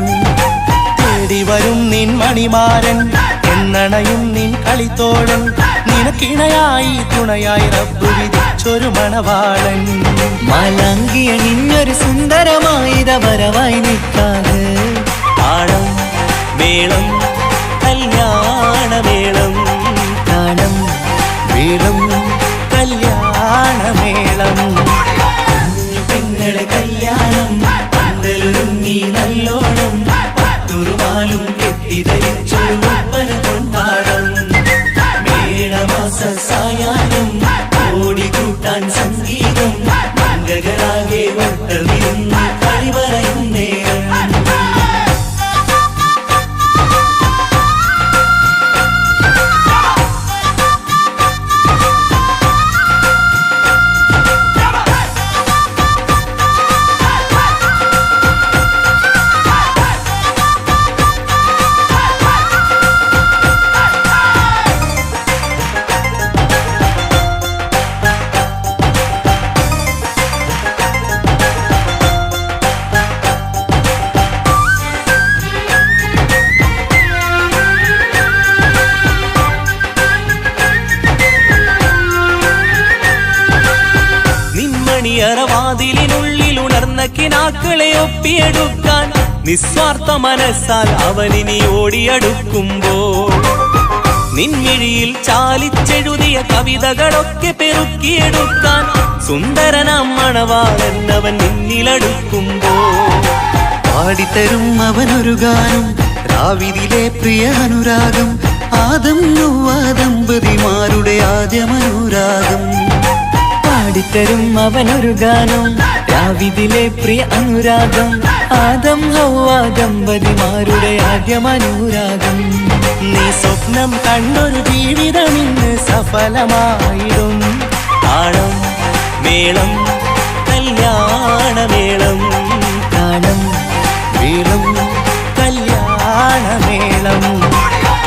വരും നിൻ മണിമാരൻ എന്നണയും നിൻ കളിത്തോഴൻ നിനക്കിണയായി തുണയായി റബ്ബ് വിധിച്ചൊരു മണവാളൻ മാലാങ്കിയ നിന്നൊരു സുന്ദരമായിത വരവായി നിൽക്കാതെ താളം മേളം കല്യാണമേളം താളം മേളം കല്യാണമേളം പെങ്ങളെ കല്യാണം പന്തലൊരുങ്ങി നല്ലോണം തുറുമാലും കെട്ടിധരിച്ചൊരു ഒപ്പന കൊണ്ടാടം മേടമാസ സായാഹ്നം ഓടിക്കൂട്ടാൻ സംഗീതം മംഗകളാകെ വട്ടമിരുന്ന് കളി പറയും നേരം വാതിലിനുള്ളിൽ ഉണർന്ന കിനാക്കളെ ഒപ്പിയെടുക്കാൻ നിസ്വാർത്ഥ മനസ്സാൽ അവനിനി ഓടിയടുക്കുമ്പോൾ നിൻമിഴിയിൽ ചാലിച്ചെഴുതിയ കവിതകളൊക്കെ പെറുക്കിയെടുക്കാൻ സുന്ദരനാം മണവാളൻ അവൻ നിന്നിലടുക്കുമ്പോ പാടിത്തരും അവനൊരു ഗാനം രാവിതിലെ പ്രിയ അനുരാഗം ആദം നൊവ്വ ദമ്പതിമാരുടെ ആദ്യമനുരാഗം പാടിത്തരും അവനൊരു ഗാനം രാവിതിലെ പ്രിയ അനുരാഗം ആദം ഹൗവ ദമ്പതിമാരുടെ ആദ്യമനുരാഗം നീ സ്വപ്നം കണ്ടൊരു ജീവിതം ഇന്ന് സഫലമായിടും താളം മേളം കല്യാണമേളം താളം മേളം കല്യാണമേളം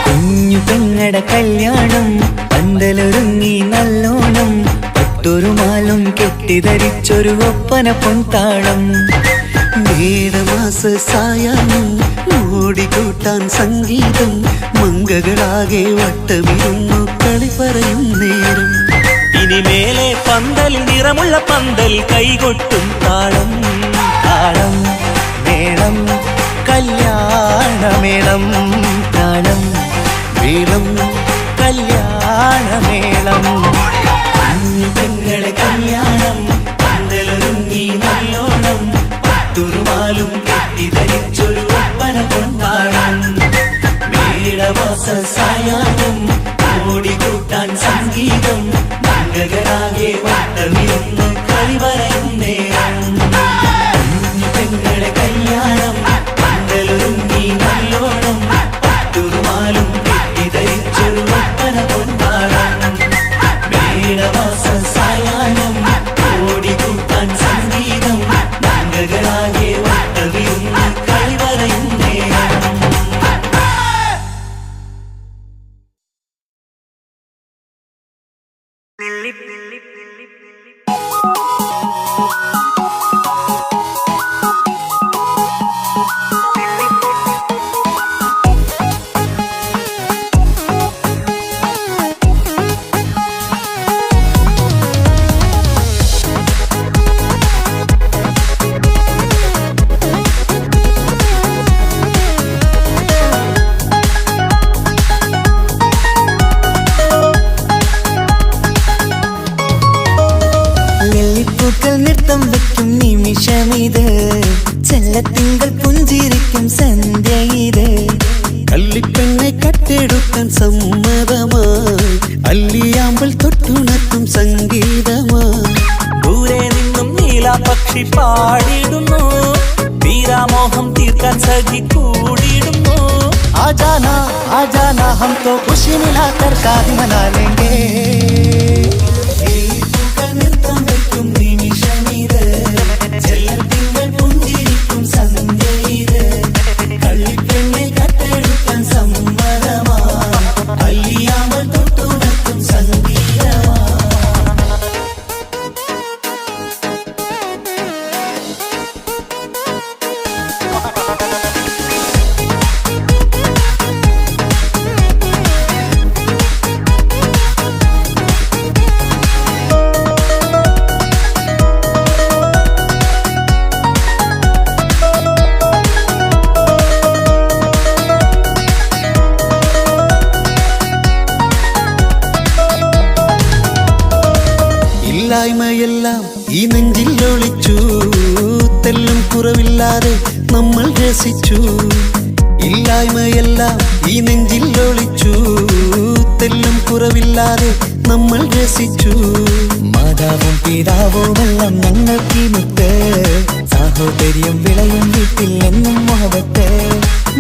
കുഞ്ഞു പെങ്ങടെ കല്യാണം പന്തലൊരുങ്ങി നല്ലോണം പട്ടൊരു മാലും കെട്ടിധരിച്ചൊരു ഒപ്പന പൊൻതാളം മേടമാസ സായാഹ്നം ഓടിക്കൂട്ടാൻ സംഗീതം മംഗകളാകെ വട്ടമിരുന്നു കളി പറയും നേരം ഇനി മേലെ പന്തൽ നിറമുള്ള പന്തൽ കൈകൊട്ടും താളം താളം മേളം കല്യാണമേളം താളം മേളം കല്യാണമേളം പെങ്ങളെ കല്യാണം പന്തലൊരുങ്ങി നല്ലോണം പട്ടുറുമാലും കെട്ടിധരിച്ചൊരു ഒപ്പന കൊണ്ടാടം മേടമാസ സായാഹ്നം ഓടിക്കൂട്ടാൻ സംഗീതം മംഗളാകെ വട്ടമിരുന്ന് കളി പറയും നേരം പെങ്ങളെ കല്യാണം പന്തലൊരുങ്ങി നല്ലോണം പട്ടുറുമാലും കെട്ടിധരിച്ചൊരു ഒപ്പന കൊണ്ടാടം മേടമാസ സായാഹ്നം ഓടിക്കൂട്ടാൻ സംഗീതം മംഗളാകെ വട്ടമിരുന്ന് കളി പറയും നേരം നൃത്തം വെക്കും നിമിഷമിത് ചെല്ലത്തിങ്കൾ പുഞ്ചിരിക്കും സന്ധ്യ ഇത് കള്ളിപ്പെണ്ണെ കട്ടെടുക്കാൻ സമ്മതമായി അല്ലിയാമ്പൽ തൊട്ടുണർത്തും സംഗീതമായി ദൂരെ നിന്നും നീലാപക്ഷി പാടിടുന്നു തീരാമോഹം തീർക്കാൻ സഖി കൂടിടുന്നു आजाना आजाना हम तो खुशी मिलाकर शादी मना लेंगे നൃത്തം വെക്കും നിമിഷമിത് ചെല്ലത്തിങ്കൾ പുഞ്ചിരിക്കും സന്ധ്യ ഇത് കള്ളിപ്പെണ്ണെ കട്ടെടുക്കാൻ സമ്മതമായി അല്ലിയാമ്പൽ തൊട്ടുണർത്തും സംഗീതമായി ഇല്ലായ്മയെല്ലാം ഈ നെഞ്ചിൽ ഒളിച്ചു തെല്ലും കുറവില്ലാതെ നമ്മൾ രസിച്ചു ഇല്ലായ്മയെല്ലാം ഈ നെഞ്ചിൽ ഒളിച്ചു തെല്ലും കുറവില്ലാതെ നമ്മൾ രസിച്ചു മാതാവും പിതാവുമെല്ലാം ഞങ്ങൾക്ക് മുത്ത് സാഹോദര്യം വിളയും വീട്ടിൽ എന്നും മുഹബത്ത്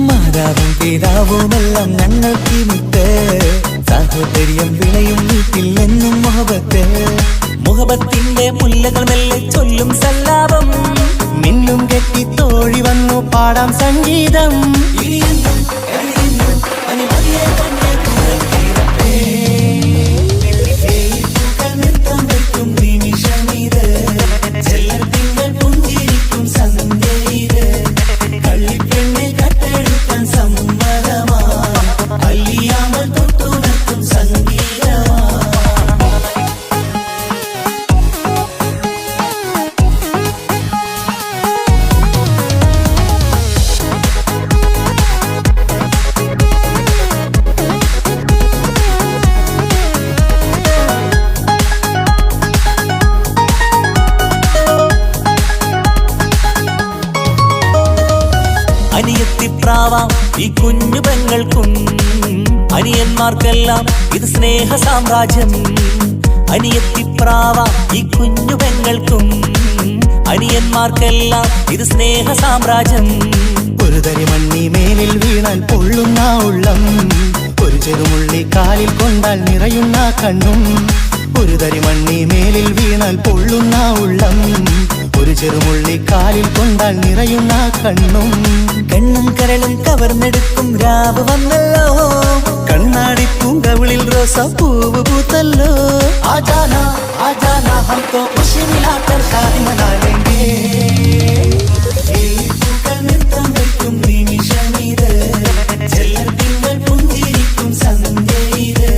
മാതാവും പിതാവുമെല്ലാം ഞങ്ങൾക്ക് മുത്ത് സാഹോദര്യം വിളയും വീട്ടിൽ എന്നും മുഹബത്ത് മുഹബത്തിന്റെ മുല്ലകൾ മെല്ലെ ചൊല്ലും സല്ലാപം മിന്നും കെട്ടി തോഴി വന്നു പാടാം സംഗീതം നൃത്തം വെക്കും നിമിഷമിത് ചെല്ലത്തിങ്കൾ പുഞ്ചിരിക്കും സന്ധ്യ ഇത് കള്ളിപ്പെണ്ണെ കട്ടെടുക്കാൻ സമ്മതമായി അല്ലിയാമ്പൽ തൊട്ടുണർത്തും ഈ കുഞ്ഞു പെങ്ങൾക്കും അനിയന്മാർക്കെല്ലാം ഇത് സ്നേഹ സാമ്രാജ്യം. അനിയത്തിപ്രാവ ഈ കുഞ്ഞു പെങ്ങൾക്കും അനിയന്മാർക്കെല്ലാം ഇത് സ്നേഹ സാമ്രാജ്യം. ഒരു തരി മണ്ണി മേലിൽ വീണാൽ പൊള്ളുന്ന ഉള്ളം, ഒരു ചെറുമുള്ളി കാലിൽ കൊണ്ടാൽ നിറയുന്ന കണ്ണും. ഒരു തരി മണ്ണി മേലിൽ വീണാൽ പൊള്ളുന്ന ഉള്ളം, ഒരു ചെറുമുള്ളി കാലിൽ കൊണ്ടാൽ നിറയുന്ന കണ്ണും. കണ്ണും കരളും കവർന്നെടുക്കും രാവ് വന്നല്ലോ, കണ്ണാടി പൂങ്കവിളിൽ റോസാപ്പൂവ് പൂത്തല്ലോ. ആജാനാ ആജാനാ ഹംകോ ഖുശി മിലാകർ ശാദി മനാ ലേംഗേ. പൂക്കൾ നൃത്തം വയ്ക്കും നിമിഷമിത്, ചെല്ലത്തിങ്കൾ പുഞ്ചിരിക്കും സന്ധ്യ ഇത്.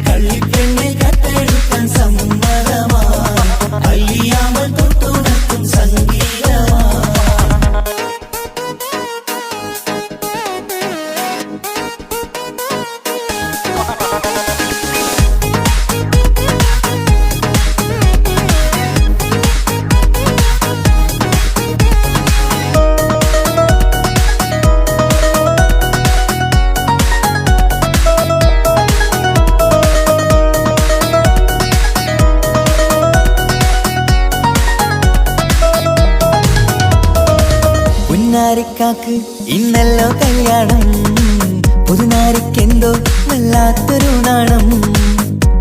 കള്ളിപ്പെണ്ണെ കട്ടെടുക്കാൻ സമ്മതമാ, അല്ലിയാമൽ തൊട്ടുണർത്തും സംഗീതമാ. പുന്നാരിക്കാക്ക് ഇന്നല്ലോ കല്യാണം, പുതുനാരിക്കെന്തോ വല്ലാത്തൊരു നാണം.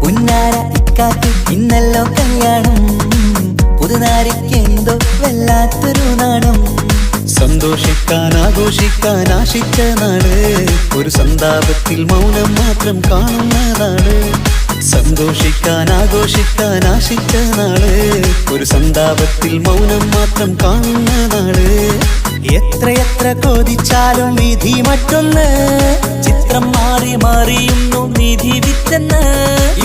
പുന്നാര ഇക്കാക്ക് ഇന്നല്ലോ കല്യാണം, പുതുനാരിക്കെന്തോ വല്ലാത്തൊരു നാണം. സന്തോഷിക്കാൻ ആഘോഷിക്കാൻ ആശിച്ച നാട്, ഒരു സന്താപത്തിൽ മൗനം മാത്രം കാണുന്നതാണ്. സന്തോഷിക്കാൻ ആഘോഷിക്കാൻ ആശിച്ച നാട്, ഒരു സന്താപത്തിൽ മൗനം മാത്രം കാണുന്നതാണ്. എത്രയെത്ര കൊതിച്ചാലും വിധി മറ്റൊന്ന്, ചിത്രം മാറി മാറിയുന്നു നിധി വിറ്റെന്ന്.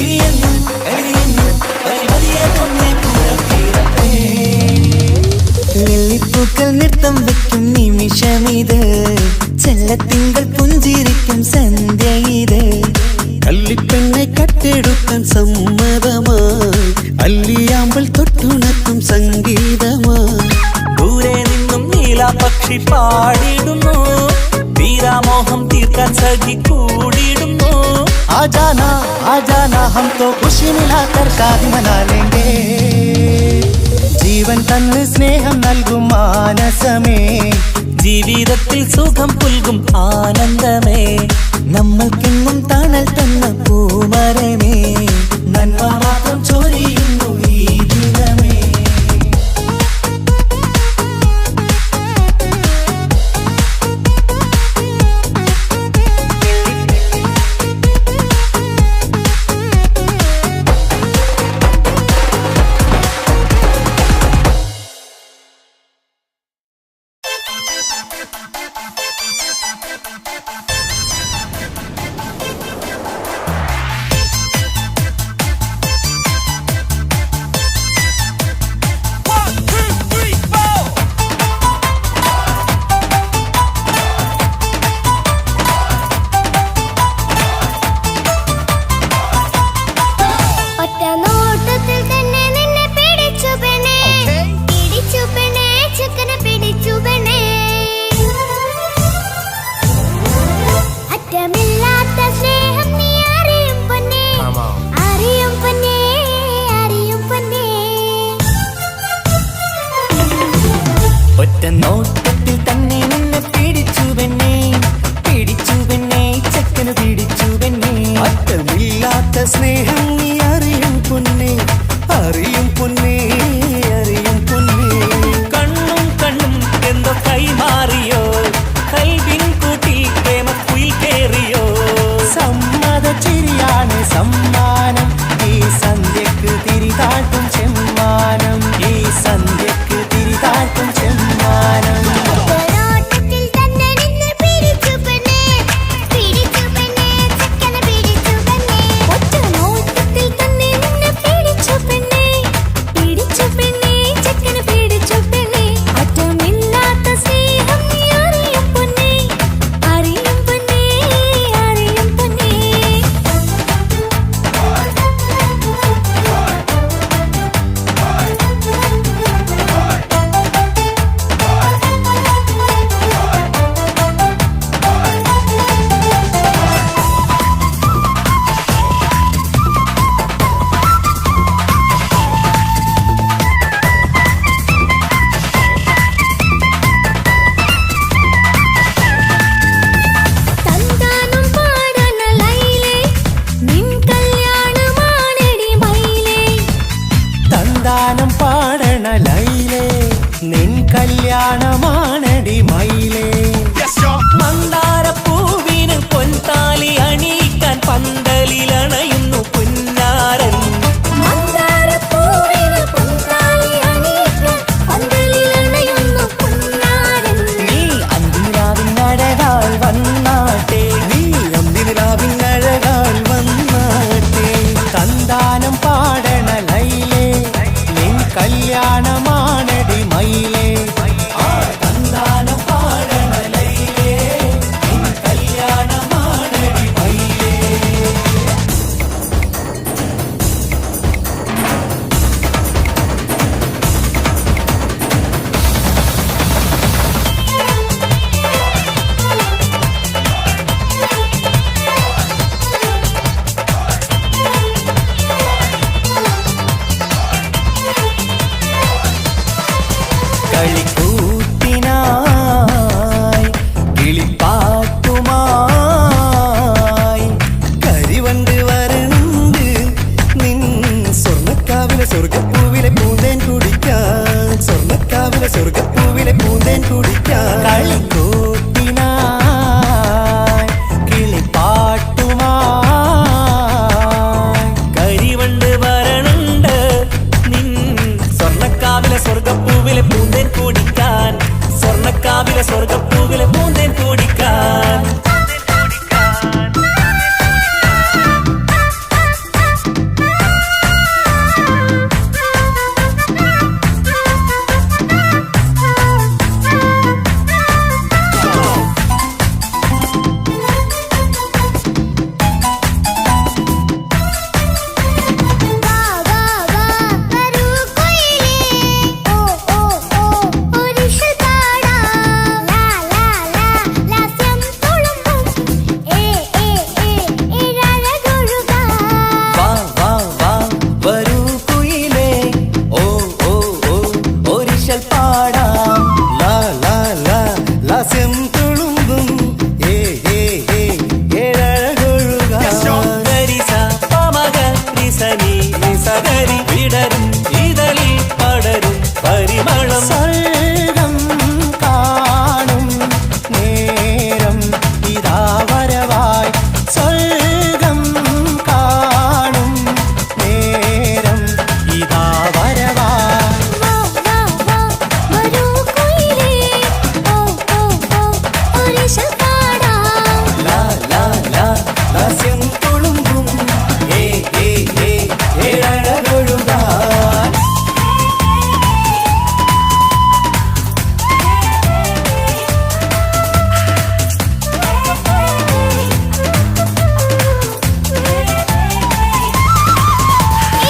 ഇനിയെന്നും കഴിയുന്നു പരിമതിയെ പൊന്നെ പുറത്തിറപ്പേ. വെള്ളിപ്പൂക്കൾ നൃത്തം വെക്കും നിമിഷമിത്, ചെല്ലത്തിങ്കൾ പുഞ്ചിരിക്കും സന്ധ്യ ഇത്. കള്ളിപ്പെണ്ണെ കട്ടെടുക്കാൻ സമ്മതമായി, അല്ലിയാമ്പൽ തൊട്ടുണർത്തും സംഗീതമായി. ദൂരെ നിന്നും നീലാപക്ഷി പാടിടുന്നു, വീരാമോഹം തീർക്കാൻ സഖി കൂടിയിടുന്നു. ആജാനാ ആജാനാ ഹം തോ ഖുശി മിലാകർ ശാദി മനാ ലേംഗേ. ജീവൻ തന്ന് സ്നേഹം നൽകും മാനസമേ, ജീവിതത്തിൽ സുഖം പുൽകും ആനന്ദമേ. നമ്മൾക്കെന്നും തണൽ തന്ന പൂമരമേ, നന്മ മാത്രം ചൊരിയുന്നു ഈ ദിനമേ. ഒറ്റ നോട്ടത്തിൽ തന്നെ നിന്നെ പിടിച്ചു പെണ്ണേ, പിടിച്ചു പെണ്ണേ, ചെക്കനെ പിടിച്ചു പെണ്ണേ. അറ്റമില്ലാത്ത സ്നേഹം നീ അറിയും പൊന്നേ, അറിയും പൊന്നേ, അറിയും പൊന്നേ. ഒറ്റ നോട്ടത്തിൽ തന്നെ നിന്നെ പിടിച്ചു പെണ്ണേ, പിടിച്ചു പെണ്ണേ, ചെക്കന് പിടിച്ചു പെണ്ണേ. അറ്റമില്ലാത്ത സ്നേഹം നീ അറിയും പൊന്നേ, അറിയും പൊന്നേ, അറിയും പൊന്നേ. കണ്ണും കണ്ണും എന്തോ കൈമാറിയോ, കൽവിൻ കൂട്ടി പ്രേമക്കുയിൽ കേറിയോ. സമ്മത ചിരിയാണ് സമ്മാനം, ഈ സന്ധ്യക്ക് തിരിതാട്ടും ചെമ്മാനം, ഈ സന്ധ്യക്ക് തിരിതാട്ടും ചെമ്മാനം. ഒറ്റനോട്ടത്തിൽ തന്നെ നിന്നെ പിടിച്ചു പെണ്ണേ, പിടിച്ചു പെണ്ണേ, ചെക്കനെ പിടിച്ചു പെണ്ണേ. ഒറ്റനോട്ടത്തിൽ തന്നെ നിന്നെ പിടിച്ചു പെണ്ണേ, കല്യാണമാണടി മയിലേ. മന്ദാരപ്പൂവിന് പൊൻതാലി അണിയിക്കാൻ പന്തലിലണയുന്നു പുന്നാരൻ. മന്ദാരപ്പൂവിന് പൊൻതാലി അണിയിക്കാൻ പന്തലിലണയുന്നു പുന്നാരൻ. നീ അന്തിരാവിനഴകാൽ വന്നാട്ടെ, നീ അന്തിനിലാവിനഴകാൽ വന്നാട്ടെ. തന്താനം പാടണ ലൈലേ, നിൻ കല്യാണമാണടി മയിലേ. തന്താനം പാടണ ലൈലേ, നിൻ കല്യാണമാണടി മയിലേ. കളിക്കൂത്തിനായി കിളിപ്പാട്ടുമായി കരിവണ്ട് വരണ്ട് നിൻ സ്വർണ്ണക്കാവിലെ സ്വർഗപ്പൂവിലെ പൂന്തേൻ കുടിക്കാൻ, സ്വർണ്ണക്കാവിലെ സ്വർഗപ്പൂവിലെ പൂന്തേൻ കുടിക്കാൻ. കളിക്കൂത്തിനായി കിളിപ്പാട്ടുമായി കരിവണ്ട് വരണുണ്ട് നിൻ സ്വർണ്ണക്കാവിലെ സ്വർഗപ്പൂവിലെ പൂന്തേൻ കുടിക്കാൻ, സ്വർണ്ണക്കാവിലെ സ്വർഗപ്പൂവിലെ പൂന്തേൻ കുടിക്കാൻ. വാ വാ വാ വരൂ കുയിലേ, ഓ ഓ ഓ ഒരിഷൽ പാടാം. ലാ ലാ ലാ ലാസ്യം തുളുമ്പും ഏ ഏ ഏ ഇഴഴകൊഴുകാം. വാ വാ വാ വരൂ കുയിലേ, ഓ ഓ ഓ ഒരിശൽ പാടാം. ലാ ലാ ലാ ലാസ്യം തുളുമ്പും ഏ ഏ ഏ ഏഴഴകൊഴുകാൻ. ഗരിസ പമഗ റിസനി നിസഗരി വിടരും ഇതളിൽ പടരും പരിമളം. സ്വർഗം കാണും നേരം ഇതാ വരവായി, സ്വർഗം കാണും നേരം ഇതാ വരവായി. വാ വാ വാ വരൂ കുയിലേ, ഓ ഓ ഓ ഒരിഷൽ പാടാം. ലാ ലാ ലാ ലാസ്യം തുളുമ്പും ഏ ഏ ഏ ഏഴഴകൊഴുകാൻ.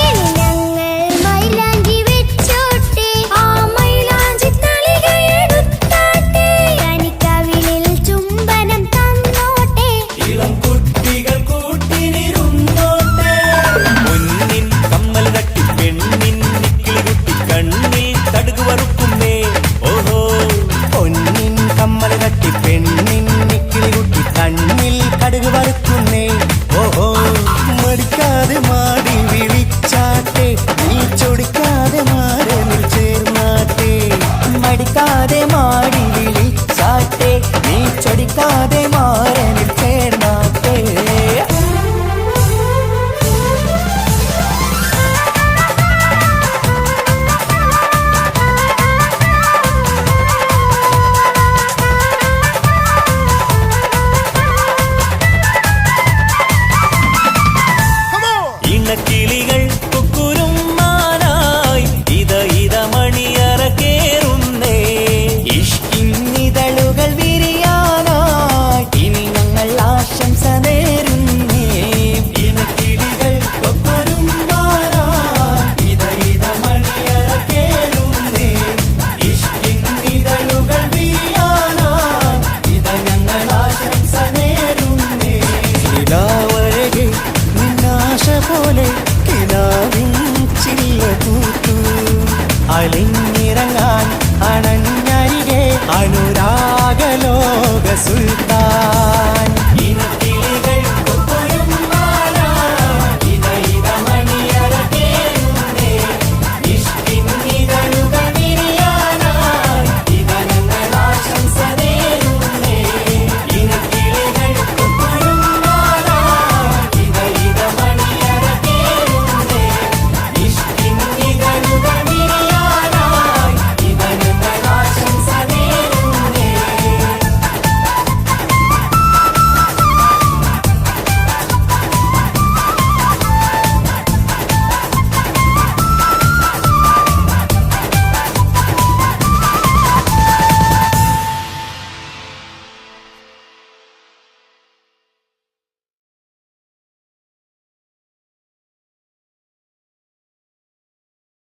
ഇനി ഞങ്ങൾ മൈലാഞ്ചി വെച്ചോട്ടെ, ആ മൈലാഞ്ചി തളിക എടുത്താട്ടെ. കനിക്കവിളിൽ ചുംബനം തന്നോട്ടെ. ഇളം കുട്ടികൾ കൂട്ടിനിരുന്നോട്ടെ. പൊന്നിൻ കമ്മൽ തട്ടി പെണ്ണിൻ നിക്കിളി കുട്ടി കണ്ണിൽ തടുകു വറുക്കുന്നേ. ഓഹോ പൊന്നിൻ കമ്മൽ തട്ടി പെണ്ണിൻ നിക്കിളി കുട്ടി കണ്ണിൽ കടുക് വറുക്കുന്നേ. ഓഹോ മടിക്കാതെ മാടി വിളിച്ചാട്ടെ, നീ ചൊടിക്കാതെ മാരനിൽ ചേർന്നാട്ടെ. മടിക്കാതെ മാടി വിളിച്ചാട്ടെ, നീ ചൊടിക്കാതെ മാറനിൽ ചേർന്നാട്ടെ. ഇണക്കിളികൾ കുക്കുരും മാനായി ഇത ഇത മണിയറ കേറുന്നേ. ഇഷ്കിന്നിതളുകൾ വിരിയാനായി ഇനി ഞങ്ങൾ ആശംസ നേരുന്നേ. ഇണക്കിളികൾ കൊക്കൊരും മാറായി ഇത ഇത മണിയറ കേളുന്നേ. ഇഷ്കിന്നിതളുകൾ വീഴാനായി ഇത ഞങ്ങൾ ആശംസ നേരുന്നേ. നിലാവഴകെ നിന്നാശ പോലെ കിനാവിൻ ചില്ല പൂത്തു. അലിഞ്ഞിറങ്ങാൻ അണഞ്ഞരികെ അനുരാഗലോക സുൽത്താൻ.